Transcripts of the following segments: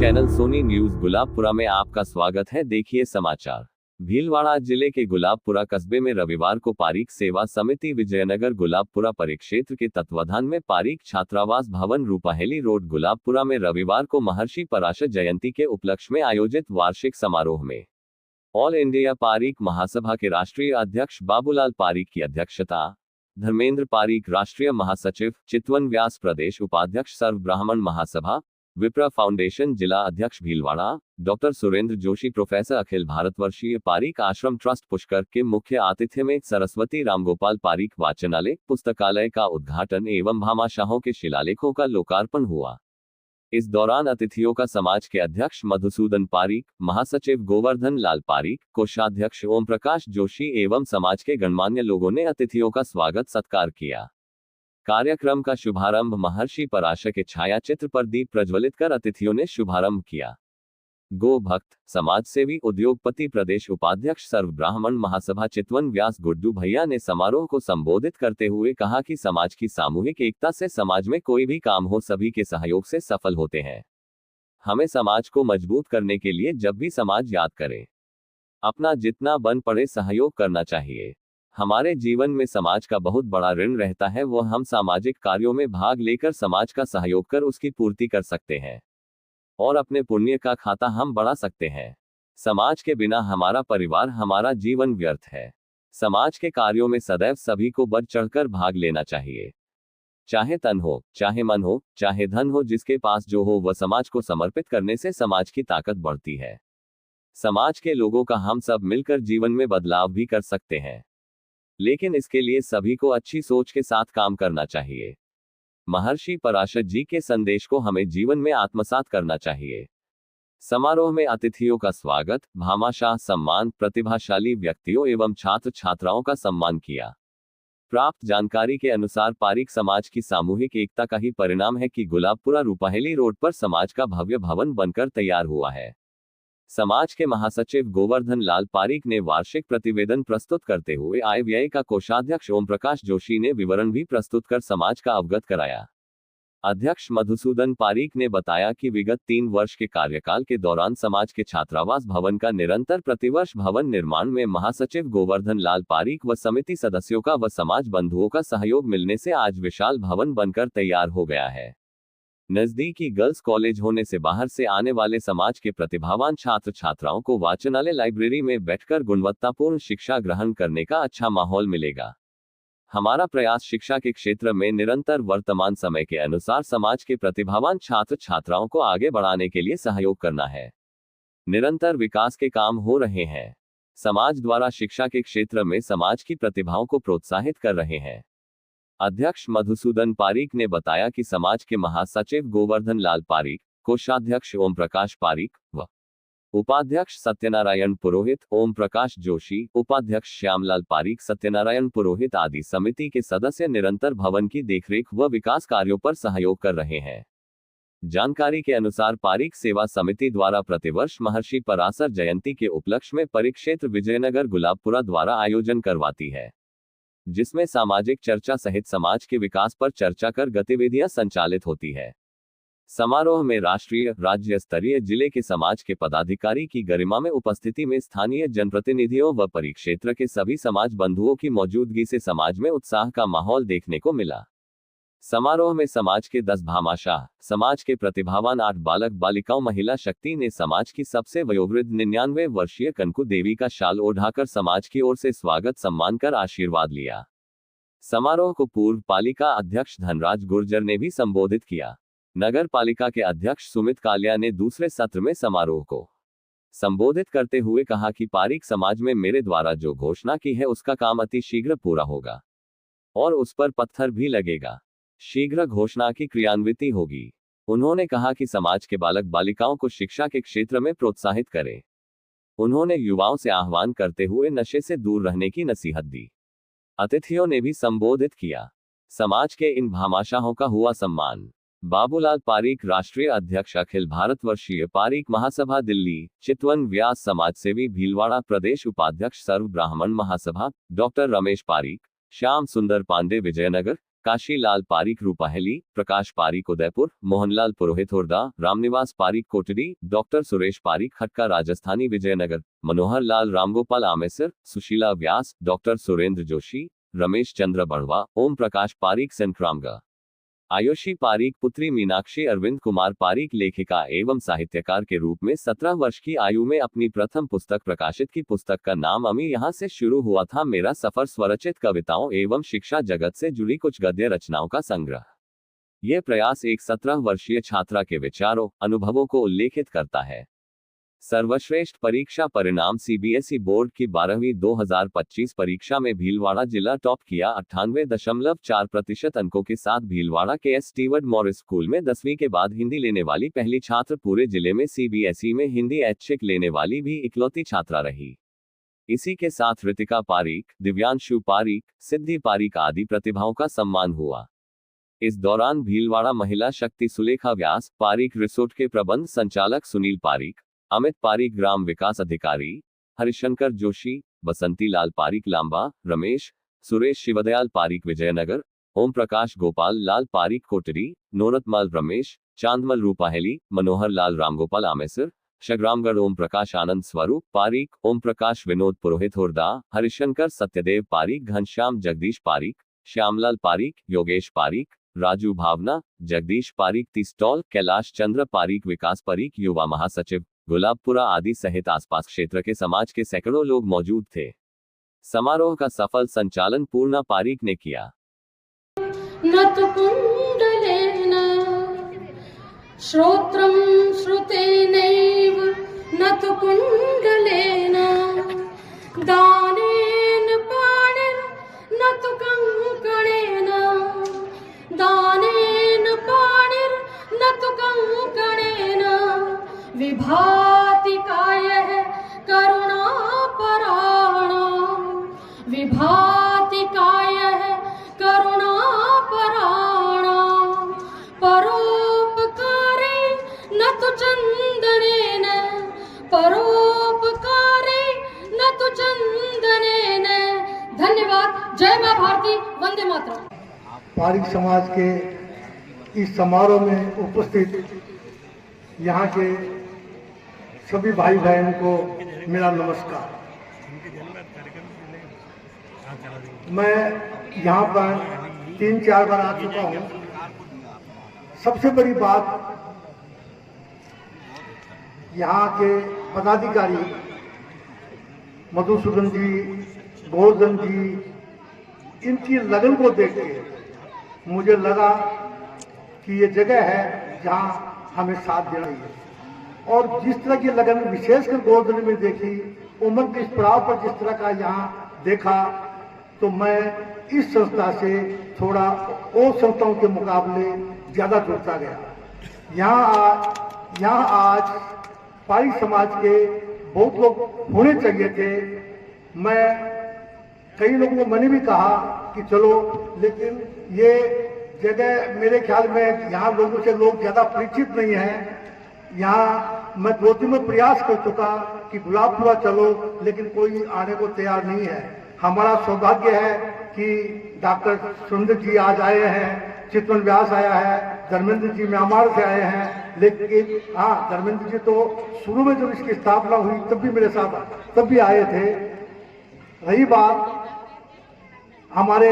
Channel Soni news Gulabpura में आपका स्वागत है। देखिए समाचार। भीलवाड़ा जिले के गुलाबपुरा कस्बे में रविवार को पारीक सेवा समिति विजयनगर गुलाबपुरा परिक्षेत्र के तत्वाधान में पारीक छात्रावास भवन रूपाहेली रोड गुलाबपुरा में रविवार को महर्षि पराशर जयंती के उपलक्ष्य में आयोजित वार्षिक समारोह में ऑल इंडिया पारीक महासभा के राष्ट्रीय अध्यक्ष बाबूलाल पारीक की अध्यक्षता, धर्मेंद्र पारीक राष्ट्रीय महासचिव, चितवन व्यास प्रदेश उपाध्यक्ष, सर्व ब्राह्मण महासभा, विप्र फाउंडेशन जिला अध्यक्ष भीलवाड़ा, डॉक्टर सुरेंद्र जोशी, प्रोफेसर अखिल भारतवर्षीय पारीक आश्रम ट्रस्ट पुष्कर के मुख्य आतिथ्य में सरस्वती रामगोपाल पारीक वाचनालय पुस्तकालय का उद्घाटन एवं भामाशाहों के शिलालेखों का लोकार्पण हुआ। इस दौरान अतिथियों का समाज के अध्यक्ष मधुसूदन पारीक, महासचिव गोवर्धन लाल पारीक, कोषाध्यक्ष ओम प्रकाश जोशी एवं समाज के गणमान्य लोगों ने अतिथियों का स्वागत सत्कार किया। कार्यक्रम का शुभारंभ महर्षि पराशर के छाया चित्र पर दीप प्रज्वलित कर अतिथियों ने शुभारंभ किया। गो भक्त, समाजसेवी, उद्योगपति, प्रदेश उपाध्यक्ष, सर्व ब्राह्मण महासभा चितवन व्यास गुड्डू भैया ने समारोह को संबोधित करते हुए कहा कि समाज की सामूहिक एकता से समाज में कोई भी काम हो सभी के सहयोग से सफल होते हैं। हमें समाज को मजबूत करने के लिए जब भी समाज याद करे, अपना जितना बन पड़े सहयोग करना चाहिए। हमारे जीवन में समाज का बहुत बड़ा ऋण रहता है, वो हम सामाजिक कार्यों में भाग लेकर समाज का सहयोग कर उसकी पूर्ति कर सकते हैं और अपने पुण्य का खाता हम बढ़ा सकते हैं। समाज के बिना हमारा परिवार, हमारा जीवन व्यर्थ है। समाज के कार्यों में सदैव सभी को बढ़ चढ़कर भाग लेना चाहिए। चाहे तन हो, चाहे मन हो, चाहे धन हो, जिसके पास जो हो वह समाज को समर्पित करने से समाज की ताकत बढ़ती है। समाज के लोगों का हम सब मिलकर जीवन में बदलाव भी कर सकते हैं, लेकिन इसके लिए सभी को अच्छी सोच के साथ काम करना चाहिए। महर्षि पराशर जी के संदेश को हमें जीवन में आत्मसात करना चाहिए। समारोह में अतिथियों का स्वागत, भामाशाह सम्मान, प्रतिभाशाली व्यक्तियों एवं छात्र छात्राओं का सम्मान किया। प्राप्त जानकारी के अनुसार पारीक समाज की सामूहिक एकता का ही परिणाम है कि गुलाबपुरा रूपाहेली रोड पर समाज का भव्य भवन बनकर तैयार हुआ है। समाज के महासचिव गोवर्धन लाल पारीक ने वार्षिक प्रतिवेदन प्रस्तुत करते हुए आय व्यय का कोषाध्यक्ष ओम प्रकाश जोशी ने विवरण भी प्रस्तुत कर समाज का अवगत कराया। अध्यक्ष मधुसूदन पारीक ने बताया कि विगत 3 वर्ष के कार्यकाल के दौरान समाज के छात्रावास भवन का निरंतर प्रतिवर्ष भवन निर्माण में महासचिव गोवर्धन लाल पारीक व समिति सदस्यों का व समाज बंधुओं का सहयोग मिलने से आज विशाल भवन बनकर तैयार हो गया है। नजदीकी गर्ल्स कॉलेज होने से बाहर से आने वाले समाज के प्रतिभावान छात्र छात्राओं को वाचनालय लाइब्रेरी में बैठकर गुणवत्तापूर्ण शिक्षा ग्रहण करने का अच्छा माहौल मिलेगा। हमारा प्रयास शिक्षा के क्षेत्र में निरंतर वर्तमान समय के अनुसार समाज के प्रतिभावान छात्र छात्राओं को आगे बढ़ाने के लिए सहयोग करना है। निरंतर विकास के काम हो रहे हैं। समाज द्वारा शिक्षा के क्षेत्र में समाज की प्रतिभाओं को प्रोत्साहित कर रहे हैं। अध्यक्ष मधुसूदन पारीक ने बताया कि समाज के महासचिव गोवर्धन लाल पारीक, कोषाध्यक्ष ओम प्रकाश पारीक व उपाध्यक्ष सत्यनारायण पुरोहित, ओम प्रकाश जोशी, उपाध्यक्ष श्यामलाल पारीक, सत्यनारायण पुरोहित आदि समिति के सदस्य निरंतर भवन की देखरेख व विकास कार्यों पर सहयोग कर रहे हैं। जानकारी के अनुसार पारीक सेवा समिति द्वारा प्रतिवर्ष महर्षि पराशर जयंती के उपलक्ष्य में परिक्षेत्र विजयनगर गुलाबपुरा द्वारा आयोजन करवाती है, जिसमें सामाजिक चर्चा सहित समाज के विकास पर चर्चा कर गतिविधियां संचालित होती है। समारोह में राष्ट्रीय, राज्य स्तरीय, जिले के समाज के पदाधिकारी की गरिमा में उपस्थिति में स्थानीय जनप्रतिनिधियों व परिक्षेत्र के सभी समाज बंधुओं की मौजूदगी से समाज में उत्साह का माहौल देखने को मिला। समारोह में समाज के 10 भामाशाह, समाज के प्रतिभावान 8 बालक बालिकाओं, महिला शक्ति ने समाज की सबसे वयोवृद्ध 99 वर्षीय कनकू देवी का शाल ओढ़ाकर समाज की ओर से स्वागत सम्मान कर आशीर्वाद लिया। समारोह को पूर्व पालिका अध्यक्ष धनराज गुर्जर ने भी संबोधित किया। नगर पालिका के अध्यक्ष सुमित कालिया ने दूसरे सत्र में समारोह को संबोधित करते हुए कहा कि पारीक समाज में मेरे द्वारा जो घोषणा की है उसका काम अति शीघ्र पूरा होगा और उस पर पत्थर भी लगेगा। शीघ्र घोषणा की क्रियान्विति होगी। उन्होंने कहा कि समाज के बालक बालिकाओं को शिक्षा के क्षेत्र में प्रोत्साहित करें। उन्होंने युवाओं से आह्वान करते हुए नशे से दूर रहने की नसीहत दी। अतिथियों ने भी संबोधित किया। समाज के इन भामाशाहों का हुआ सम्मान। बाबूलाल पारीक राष्ट्रीय अध्यक्ष, अखिल भारतवर्षीय पारीक महासभा दिल्ली, चितवन व्यास समाजसेवी भीलवाड़ा प्रदेश उपाध्यक्ष, सर्व ब्राह्मण महासभा, डॉक्टर रमेश पारीक, श्याम सुंदर पांडे विजयनगर, काशीलाल पारीक रूपाहेली, प्रकाश पारीक उदयपुर, मोहनलाल पुरोहित हुरदा, रामनिवास पारीक कोटड़ी, डॉक्टर सुरेश पारीक खटका राजस्थानी विजयनगर, मनोहर लाल रामगोपाल आमेसर, सुशीला व्यास, डॉक्टर सुरेंद्र जोशी, रमेश चंद्र बड़वा, ओम प्रकाश पारीक संक्रामगा, आयुषी पारीक पुत्री मीनाक्षी अरविंद कुमार पारीक लेखिका एवं साहित्यकार के रूप में 17 वर्ष की आयु में अपनी प्रथम पुस्तक प्रकाशित की। पुस्तक का नाम अमी यहाँ से शुरू हुआ था मेरा सफर, स्वरचित कविताओं एवं शिक्षा जगत से जुड़ी कुछ गद्य रचनाओं का संग्रह। यह प्रयास एक 17 वर्षीय छात्रा के विचारों, अनुभवों को उल्लेखित करता है। सर्वश्रेष्ठ परीक्षा परिणाम सीबीएसई बोर्ड की 12वीं 2025 परीक्षा में भीलवाड़ा जिला टॉप किया। 98.4% अंकों के साथ भीलवाड़ा के एस स्टीवर्ट मॉरिस स्कूल में 10वीं के बाद हिंदी लेने वाली पहली छात्र, पूरे जिले में सीबीएसई में हिंदी ऐच्छिक लेने वाली भी इकलौती छात्रा रही। इसी के साथ ऋतिका पारीक, दिव्यांशु पारीक, सिद्धि पारीक आदि प्रतिभाओं का सम्मान हुआ। इस दौरान भीलवाड़ा महिला शक्ति सुलेखा व्यास, पारीक रिसोर्ट के प्रबंध संचालक सुनील पारीक, अमित पारीक ग्राम विकास अधिकारी, हरिशंकर जोशी, बसंती लाल पारीक लांबा, रमेश, सुरेश शिवदयाल पारीक विजयनगर, ओम प्रकाश गोपाल लाल पारीक कोटरी, नोरतमाल रमेश, चांदमल रूपाहेली, मनोहर लाल रामगोपाल आमेसर, शग्रामगढ़ ओम प्रकाश आनंद स्वरूप पारीक, ओम प्रकाश विनोद पुरोहित हुरदा, हरिशंकर सत्यदेव पारीक, घनश्याम जगदीश पारीक, श्यामलाल पारीक, योगेश पारीक, राजू भावना, जगदीश पारीक तिस्तौल, कैलाश चंद्र पारीक, विकास पारीक युवा महासचिव गुलाबपुरा आदि सहित आसपास क्षेत्र के समाज के सैकड़ों लोग मौजूद थे। समारोह का सफल संचालन पूर्णा पारीक ने किया। श्रोत्रं श्रुतेनैव नतकुण्डलेन दानेन पाणिर् नतु कंकणेन दानेन पाणिर् नतु कंकणेन विभाति कायः करुणापराणां विभाति कायः करुणापराणां परोपकारे न तु चन्दनेन परोपकारे न तु चन्दनेन। धन्यवाद। जय मां भारती, वंदे मातरम। पारीक समाज के इस समारोह में उपस्थित यहाँ के सभी भाई बहन को मेरा नमस्कार। मैं यहाँ पर 3-4 बार आ चुका हूँ। सबसे बड़ी बात, यहाँ के पदाधिकारी मधुसूदन जी, गोवर्धन जी, इनकी लगन को देख के मुझे लगा कि ये जगह है जहाँ हमें साथ देना चाहिए। और जिस तरह की लगन विशेषकर गोवर्धन में देखी, उम्र के इस पड़ाव पर जिस तरह का यहाँ देखा, तो मैं इस संस्था से थोड़ा और संस्थाओं के मुकाबले ज्यादा जुड़ता गया। यहाँ आज पारीक समाज के बहुत लोग होने चाहिए थे। मैं कई लोगों को मैंने भी कहा कि चलो, लेकिन ये जगह मेरे ख्याल में यहाँ लोगों से लोग ज्यादा परिचित नहीं हैं। यहाँ मैं 2-3 में प्रयास कर चुका कि गुलाबपुरा चलो, लेकिन कोई आने को तैयार नहीं है। हमारा सौभाग्य है कि डॉक्टर सुरेंद्र जी आज आए हैं, चितवन व्यास आया है, धर्मेंद्र जी म्यांमार से आए हैं। लेकिन हाँ, धर्मेंद्र जी तो शुरू में जब इसकी स्थापना हुई तब भी मेरे साथ तब भी आए थे। रही बात हमारे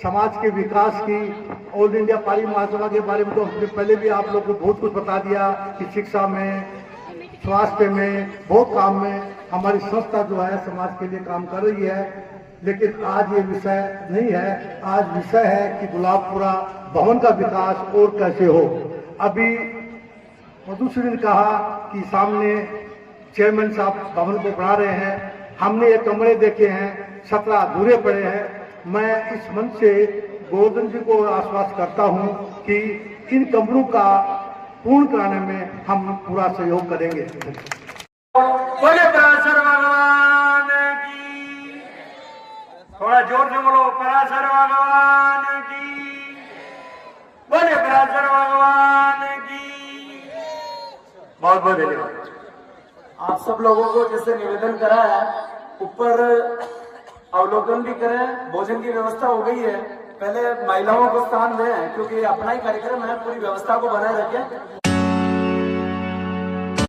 समाज के विकास की, ऑल इंडिया पारीक महासभा के बारे में तो हमने पहले भी आप लोग को बहुत कुछ बता दिया कि शिक्षा में, स्वास्थ्य में, बहुत काम में हमारी संस्था जो है समाज के लिए काम कर रही है। लेकिन आज ये विषय नहीं है, आज विषय है कि गुलाबपुरा भवन का विकास और कैसे हो। अभी मधुसूदन ने कहा कि सामने चेयरमैन साहब भवन को बना रहे हैं। हमने ये कमरे देखे हैं, 17 अधूरे पड़े हैं। मैं इस मंच से गोवर्धन जी को आश्वस्त करता हूं कि इन कमरों का पूर्ण कराने में हम पूरा सहयोग करेंगे। बोले पराशर भगवान की, थोड़ा जोर से बोलो, पराशर भगवान की, बोले पराशर भगवान की। बहुत बहुत धन्यवाद। आप सब लोगों को जैसे निवेदन करा है, ऊपर अवलोकन भी करें, भोजन की व्यवस्था हो गई है, पहले महिलाओं को स्थान दें, क्योंकि अपना ही कार्यक्रम है, पूरी व्यवस्था को बनाए रखें।